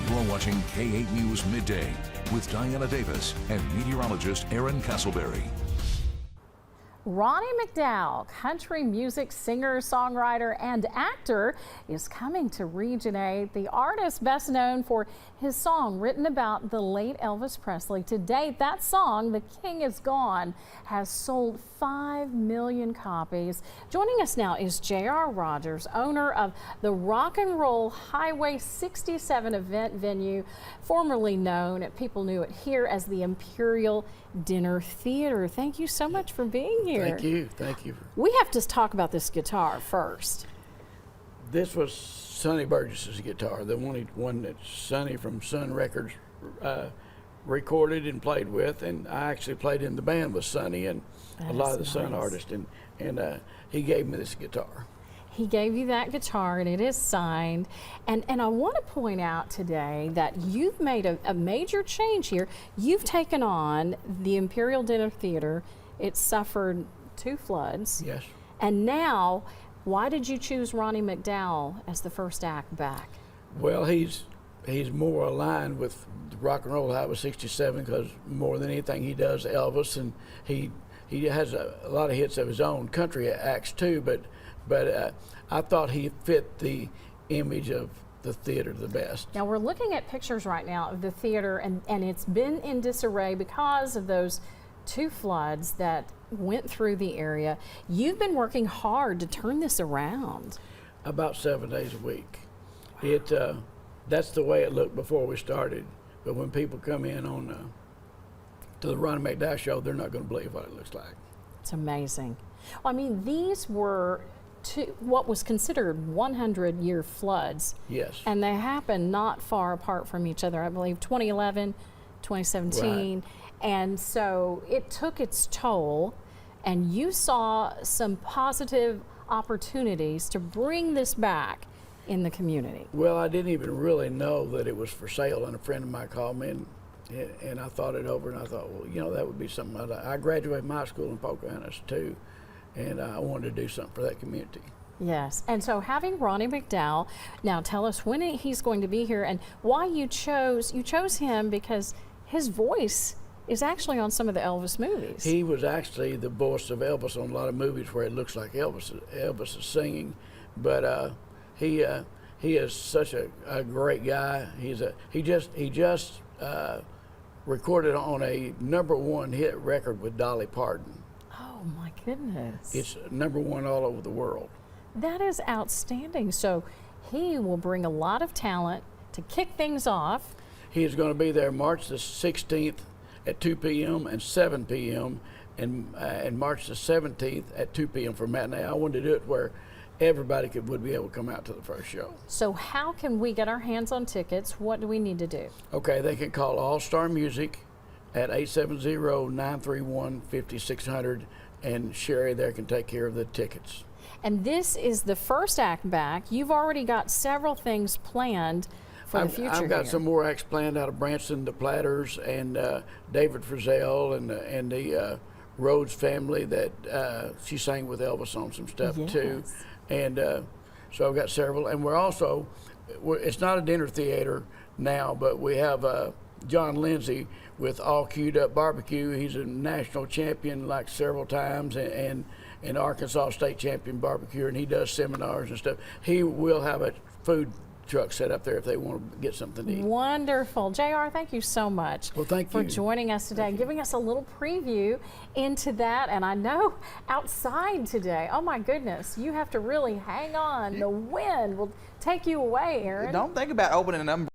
You're watching K8 News Midday with Diana Davis and meteorologist Aaron Castleberry. Ronnie McDowell, country music singer, songwriter, and actor, is coming to Region 8. The artist best known for his song written about the late Elvis Presley. To date, that song, "The King Is Gone," has sold 5 million copies. Joining us now is J.R. Rogers, owner of the Rock and Roll Highway 67 event venue, formerly known, people knew it here as the Imperial Dinner Theater. Thank you so much for being here. Thank you. Thank you. We have to talk about this guitar first. This was Sonny Burgess's guitar, the one that Sonny from Sun Records recorded and played with, and I actually played in the band with Sonny and a lot of the Sun artists, and he gave me this guitar. He gave you that guitar, and it is signed. And I want to point out today that you've made a major change here. You've taken on the Imperial Dinner Theater. It suffered 2 floods. Yes. And now, why did you choose Ronnie McDowell as the first act back? Well, he's more aligned with the Rock and Roll Highway 67 because more than anything he does Elvis, and he has a lot of hits of his own, country acts too, but I thought he fit the image of the theater the best. Now we're looking at pictures right now of the theater, and it's been in disarray because of those 2 floods that went through the area. You've been working hard to turn this around. About 7 days a week. That's the way it looked before we started, but when people come in on to the Ronnie McDowell show, they're not going to believe what it looks like. It's amazing. Well, I mean, these were what was considered 100-year floods. Yes. And they happened not far apart from each other, I believe 2011, 2017. Right. And so it took its toll, and you saw some positive opportunities to bring this back in the community. Well, I didn't even really know that it was for sale, and a friend of mine called me, and I thought it over, and I thought, well, you know, that would be something. I graduated from high school in Pocahontas too, and I wanted to do something for that community. Yes, and so having Ronnie McDowell, now tell us when he's going to be here and why you chose him, because his voice is actually on some of the Elvis movies. He was actually the voice of Elvis on a lot of movies where it looks like Elvis is singing, but he is such a great guy. He just recorded on a #1 hit record with Dolly Parton. Oh my goodness. It's #1 all over the world. That is outstanding. So he will bring a lot of talent to kick things off. He is going to be there March the 16th at 2 p.m. and 7 p.m. and March the 17th at 2 p.m. for matinee. I wanted to do it where everybody would be able to come out to the first show. So how can we get our hands on tickets? What do we need to do? Okay, they can call All Star Music at 870-931-5600, and Sherry there can take care of the tickets. And this is the first act back. You've already got several things planned for the future. I've got some more acts planned out of Branson, the Platters, and David Frizzell, and the Rhodes family that she sang with Elvis on some stuff too. And so I've got several, and it's not a dinner theater now, but we have John Lindsay with All Queued Up Barbecue. He's a national champion like several times, and Arkansas state champion barbecuer, and he does seminars and stuff. He will have a food truck set up there if they want to get something to eat. Wonderful. JR, thank you so much for joining us today, giving us a little preview into that. And I know outside today, oh my goodness, you have to really hang on. The wind will take you away, Aaron. Don't think about opening an umbrella.